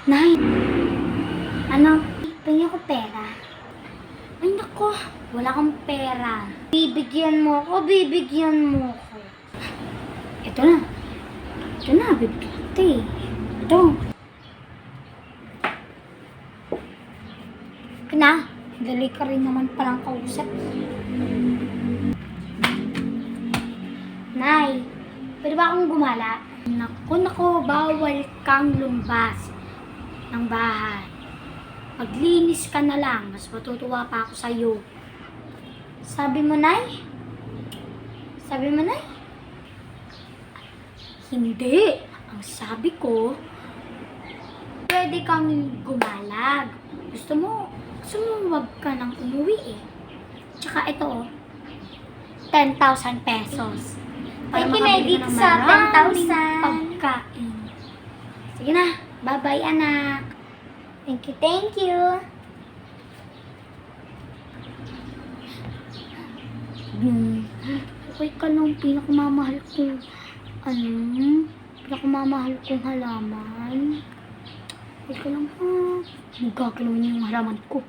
Nay, ano? Pengi ko pera. Ay nako, wala kang pera. Bibigyan mo ko. Ito na, bibigyan kita eh. Ito. Na, dali ka rin naman palang kausap. Nay, pwede ba akong gumala? Naku, bawal kang lumbas ng bahay. Maglinis ka na lang, mas matutuwa pa ako sa'yo. Sabi mo, Nay? Hindi. Ang sabi ko, pwede kang gumalag. Gusto mo wag ka nang umuwi eh. Tsaka ito oh, 10,000 pesos. Para makabili ka ng sa maraming 10,000. pagkain. Sige na, bye-bye anak. Thank you. Okay ka lang, pinakamamahal kong halaman. Okay ka lang ha. Magagalaw niya yung halaman ko.